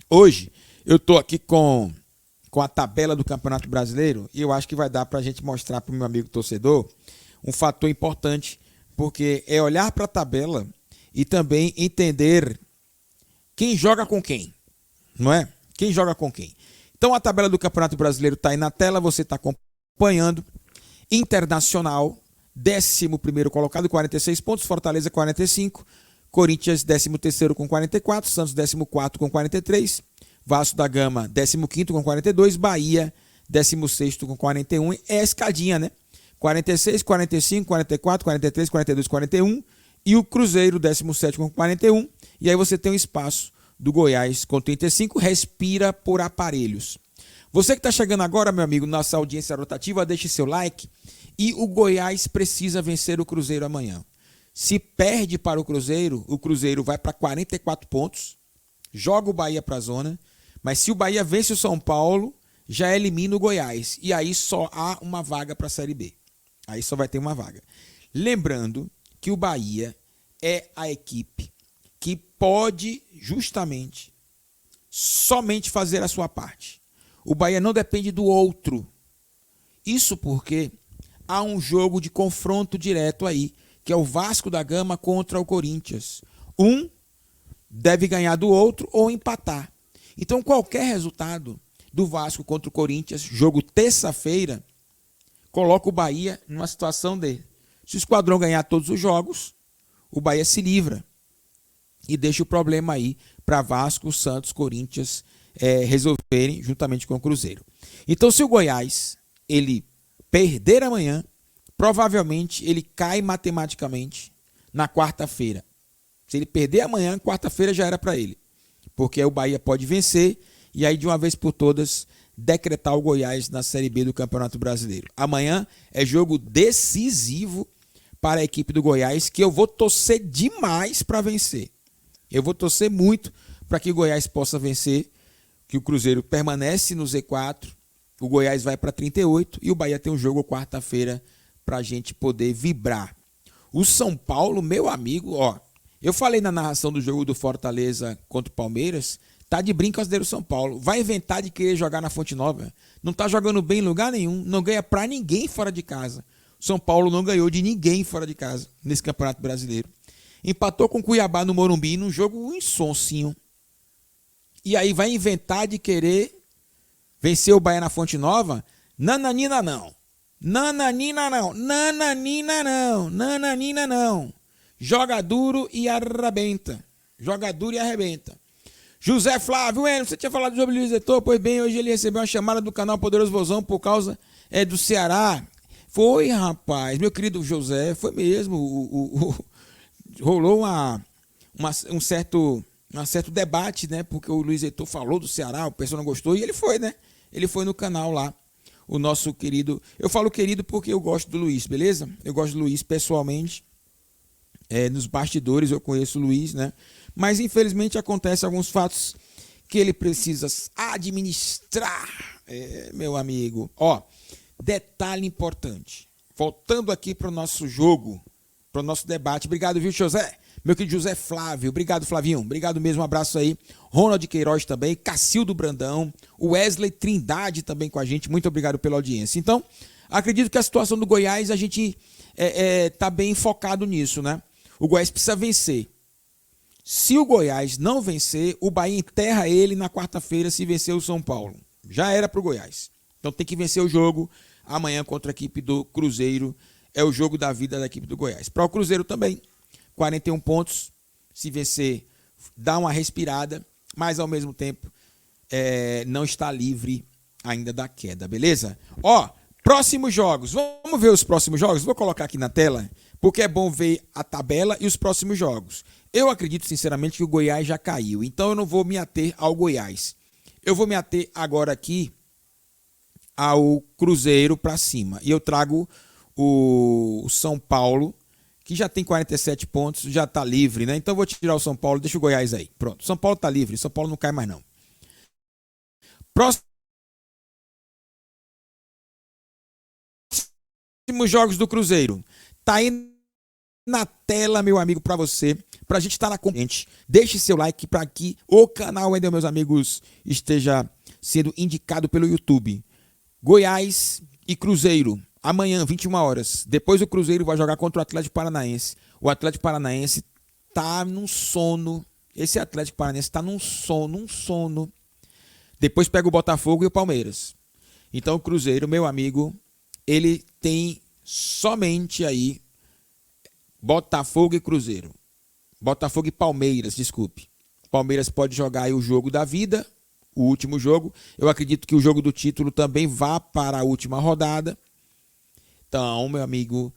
Hoje eu tô aqui com a tabela do Campeonato Brasileiro e eu acho que vai dar para a gente mostrar para o meu amigo torcedor um fator importante, porque é olhar para a tabela e também entender quem joga com quem, não é? Quem joga com quem. Então a tabela do Campeonato Brasileiro está aí na tela, você está acompanhando. Internacional, 11º colocado, 46 pontos, Fortaleza 45, Corinthians 13º com 44, Santos 14º com 43, Vasco da Gama 15º com 42, Bahia 16º com 41, é a escadinha, né? 46, 45, 44, 43, 42, 41 e o Cruzeiro 17º com 41, e aí você tem um espaço do Goiás com 35, respira por aparelhos. Você que está chegando agora, meu amigo, nossa audiência rotativa, deixe seu like. E o Goiás precisa vencer o Cruzeiro amanhã. Se perde para o Cruzeiro vai para 44 pontos, joga o Bahia para a zona, mas se o Bahia vence o São Paulo, já elimina o Goiás. E aí só há uma vaga para a Série B. Aí só vai ter uma vaga. Lembrando que o Bahia é a equipe que pode justamente somente fazer a sua parte. O Bahia não depende do outro. Isso porque há um jogo de confronto direto aí, que é o Vasco da Gama contra o Corinthians. Um deve ganhar do outro ou empatar. Então qualquer resultado do Vasco contra o Corinthians, jogo terça-feira, coloca o Bahia numa situação de, se o Esquadrão ganhar todos os jogos, o Bahia se livra e deixa o problema aí para Vasco, Santos, Corinthians resolverem juntamente com o Cruzeiro. Então, se o Goiás ele perder amanhã, provavelmente ele cai matematicamente na quarta-feira. Se ele perder amanhã, quarta-feira já era para ele, porque o Bahia pode vencer e aí de uma vez por todas decretar o Goiás na Série B do Campeonato Brasileiro. Amanhã é jogo decisivo para a equipe do Goiás, que eu vou torcer demais para vencer. Eu vou torcer muito para que o Goiás possa vencer, que o Cruzeiro permanece no Z4, o Goiás vai para 38 e o Bahia tem um jogo quarta-feira para a gente poder vibrar. O São Paulo, meu amigo, ó, eu falei na narração do jogo do Fortaleza contra o Palmeiras, tá de brincadeira o São Paulo, vai inventar de querer jogar na Fonte Nova, não tá jogando bem em lugar nenhum, não ganha para ninguém fora de casa. O São Paulo não ganhou de ninguém fora de casa nesse Campeonato Brasileiro. Empatou com o Cuiabá no Morumbi num jogo insonsinho. E aí vai inventar de querer vencer o Bahia na Fonte Nova? Nananina não. Nananina não. Nananina não. Nananina não. Joga duro e arrebenta. Joga duro e arrebenta. José Flávio, você tinha falado sobre o Luiz Heitor? Pois bem, hoje ele recebeu uma chamada do canal Poderoso Vozão por causa do Ceará. Foi, rapaz, meu querido José, foi mesmo. Rolou um certo debate, né? Porque o Luiz Heitor falou do Ceará, o pessoal não gostou, e ele foi, né? Ele foi no canal lá, o nosso querido. Eu falo querido porque eu gosto do Luiz, beleza? Eu gosto do Luiz pessoalmente. Nos bastidores eu conheço o Luiz, né? Mas infelizmente acontecem alguns fatos que ele precisa administrar, meu amigo. Ó, detalhe importante. Voltando aqui para o nosso jogo, para o nosso debate. Obrigado, viu, José? Meu querido José Flávio. Obrigado, Flavinho. Obrigado mesmo, um abraço aí. Ronald Queiroz também, Cacildo Brandão, Wesley Trindade também com a gente. Muito obrigado pela audiência. Então, acredito que a situação do Goiás, a gente tá bem focado nisso, né? O Goiás precisa vencer. Se o Goiás não vencer, o Bahia enterra ele na quarta-feira se vencer o São Paulo. Já era para o Goiás. Então tem que vencer o jogo amanhã contra a equipe do Cruzeiro. É o jogo da vida da equipe do Goiás. Para o Cruzeiro também, 41 pontos. Se vencer, dá uma respirada, mas ao mesmo tempo não está livre ainda da queda, beleza? Ó, próximos jogos. Vamos ver os próximos jogos? Vou colocar aqui na tela, porque é bom ver a tabela e os próximos jogos. Eu acredito, sinceramente, que o Goiás já caiu. Então eu não vou me ater ao Goiás. Eu vou me ater agora aqui ao Cruzeiro para cima. E eu trago o São Paulo, que já tem 47 pontos, já está livre, né? Então eu vou tirar o São Paulo, deixa o Goiás aí. Pronto, São Paulo está livre, São Paulo não cai mais não. Próximos jogos do Cruzeiro. Tá aí na tela, meu amigo, para você para a gente estar na corrente. Deixe seu like para que o canal ainda, meus amigos, esteja sendo indicado pelo YouTube. Goiás e Cruzeiro, amanhã, 21 horas. Depois o Cruzeiro vai jogar contra o Atlético Paranaense. O Atlético Paranaense tá num sono. Esse Atlético Paranaense tá num sono. Depois pega o Botafogo e o Palmeiras. Então o Cruzeiro, meu amigo, ele tem somente aí Botafogo e Cruzeiro. Botafogo e Palmeiras, desculpe. Palmeiras pode jogar aí o jogo da vida, o último jogo. Eu acredito que o jogo do título também vá para a última rodada. Então, meu amigo,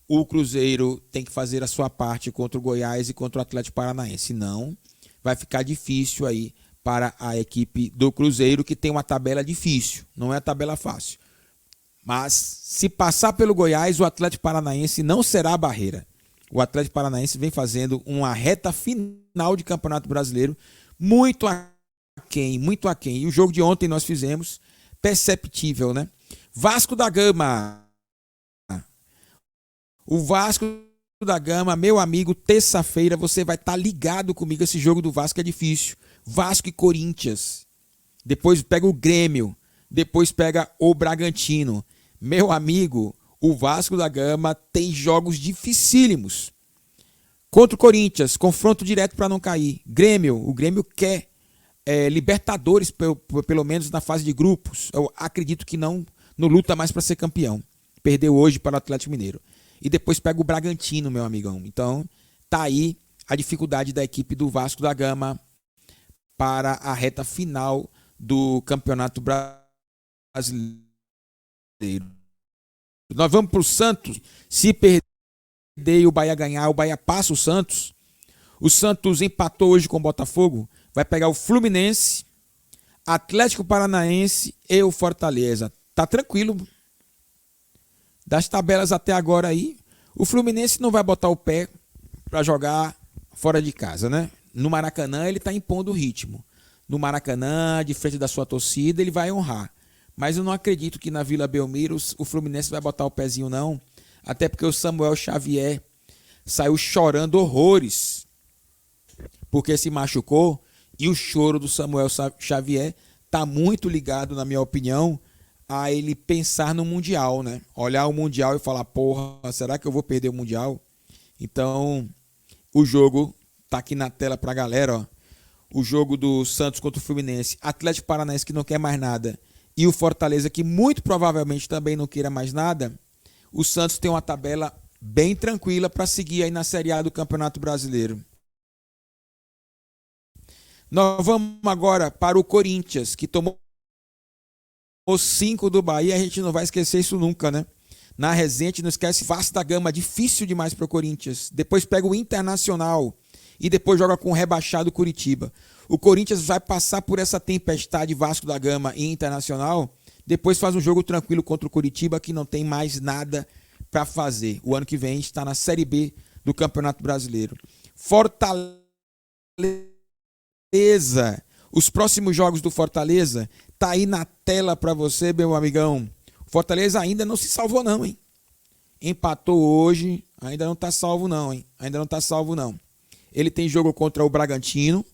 o Cruzeiro tem que fazer a sua parte contra o Goiás e contra o Atlético Paranaense. Senão, vai ficar difícil aí para a equipe do Cruzeiro, que tem uma tabela difícil. Não é a tabela fácil. Mas, se passar pelo Goiás, o Atlético Paranaense não será a barreira. O Atlético Paranaense vem fazendo uma reta final de Campeonato Brasileiro muito aquém. E o jogo de ontem nós fizemos perceptível, né? Vasco da Gama. O Vasco da Gama, meu amigo, terça-feira você vai estar ligado comigo. Esse jogo do Vasco é difícil. Vasco e Corinthians. Depois pega o Grêmio. Depois pega o Bragantino. Meu amigo, o Vasco da Gama tem jogos dificílimos. Contra o Corinthians, confronto direto para não cair. O Grêmio quer Libertadores, pelo menos na fase de grupos. Eu acredito que não luta mais para ser campeão. Perdeu hoje para o Atlético Mineiro. E depois pega o Bragantino, meu amigão. Então, tá aí a dificuldade da equipe do Vasco da Gama para a reta final do Campeonato Brasileiro. Nós vamos para o Santos. Se perder e o Bahia ganhar, o Bahia passa o Santos. O Santos empatou hoje com o Botafogo. Vai pegar o Fluminense, Atlético Paranaense e o Fortaleza. Tá tranquilo. Das tabelas até agora aí, o Fluminense não vai botar o pé para jogar fora de casa, né? No Maracanã ele tá impondo o ritmo. No Maracanã, de frente da sua torcida, ele vai honrar. Mas eu não acredito que na Vila Belmiro o Fluminense vai botar o pezinho, não. Até porque o Samuel Xavier saiu chorando horrores porque se machucou. E o choro do Samuel Xavier tá muito ligado, na minha opinião, a ele pensar no Mundial, né? Olhar o Mundial e falar, porra, será que eu vou perder o Mundial? Então, o jogo tá aqui na tela pra galera, ó. O jogo do Santos contra o Fluminense, Atlético Paranaense que não quer mais nada e o Fortaleza que muito provavelmente também não queira mais nada. O Santos tem uma tabela bem tranquila para seguir aí na Série A do Campeonato Brasileiro. Nós vamos agora para o Corinthians, que tomou 5 do Bahia. A gente não vai esquecer isso nunca, né? Na resenha, a gente não esquece. Vasco da Gama, difícil demais para o Corinthians. Depois pega o Internacional e depois joga com o rebaixado Curitiba. O Corinthians vai passar por essa tempestade Vasco da Gama e Internacional. Depois faz um jogo tranquilo contra o Curitiba, que não tem mais nada para fazer. O ano que vem está na Série B do Campeonato Brasileiro. Fortaleza. Os próximos jogos do Fortaleza tá aí na tela para você, meu amigão. O Fortaleza ainda não se salvou não, hein? Empatou hoje, ainda não tá salvo não, hein? Ainda não tá salvo não. Ele tem jogo contra o Bragantino,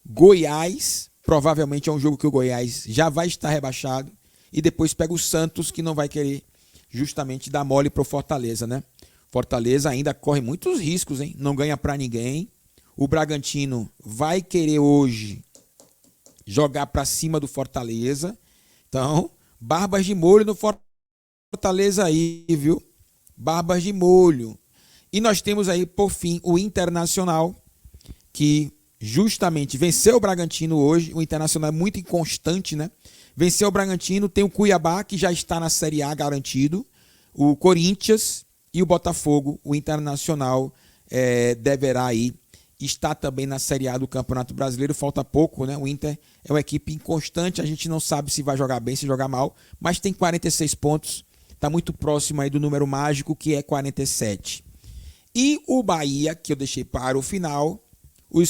Goiás, provavelmente é um jogo que o Goiás já vai estar rebaixado, e depois pega o Santos, que não vai querer justamente dar mole pro Fortaleza, né? Fortaleza ainda corre muitos riscos, hein? Não ganha para ninguém. O Bragantino vai querer hoje jogar para cima do Fortaleza. Então, barbas de molho no Fortaleza aí, viu? Barbas de molho. E nós temos aí, por fim, o Internacional, que justamente venceu o Bragantino hoje. O Internacional é muito inconstante, né? Venceu o Bragantino, tem o Cuiabá, que já está na Série A garantido. O Corinthians e o Botafogo. O Internacional deverá aí está também na Série A do Campeonato Brasileiro, falta pouco, né? O Inter é uma equipe inconstante, a gente não sabe se vai jogar bem, se jogar mal, mas tem 46 pontos, está muito próximo aí do número mágico, que é 47. E o Bahia, que eu deixei para o final, o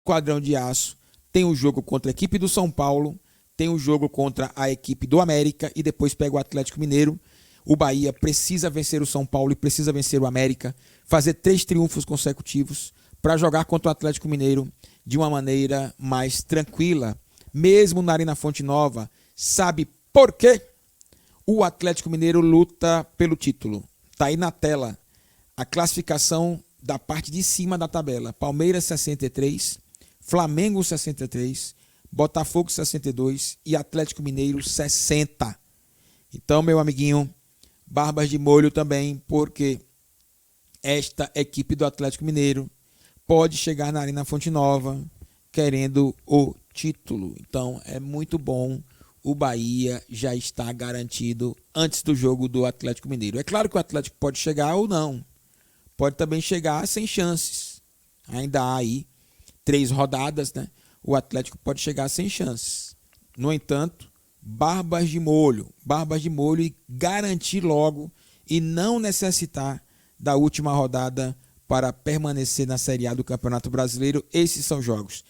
Esquadrão de Aço, tem o jogo contra a equipe do São Paulo, tem o jogo contra a equipe do América e depois pega o Atlético Mineiro. O Bahia precisa vencer o São Paulo e precisa vencer o América, fazer 3 triunfos consecutivos para jogar contra o Atlético Mineiro de uma maneira mais tranquila, mesmo na Arena Fonte Nova. Sabe por quê? O Atlético Mineiro luta pelo título. Está aí na tela a classificação da parte de cima da tabela. Palmeiras 63, Flamengo 63, Botafogo 62 e Atlético Mineiro 60. Então, meu amiguinho, barbas de molho também, porque esta equipe do Atlético Mineiro pode chegar na Arena Fonte Nova querendo o título. Então, é muito bom. O Bahia já está garantido antes do jogo do Atlético Mineiro. É claro que o Atlético pode chegar ou não. Pode também chegar sem chances. Ainda há aí 3 rodadas, né? O Atlético pode chegar sem chances. No entanto, barbas de molho e garantir logo e não necessitar da última rodada para permanecer na Série A do Campeonato Brasileiro. Esses são jogos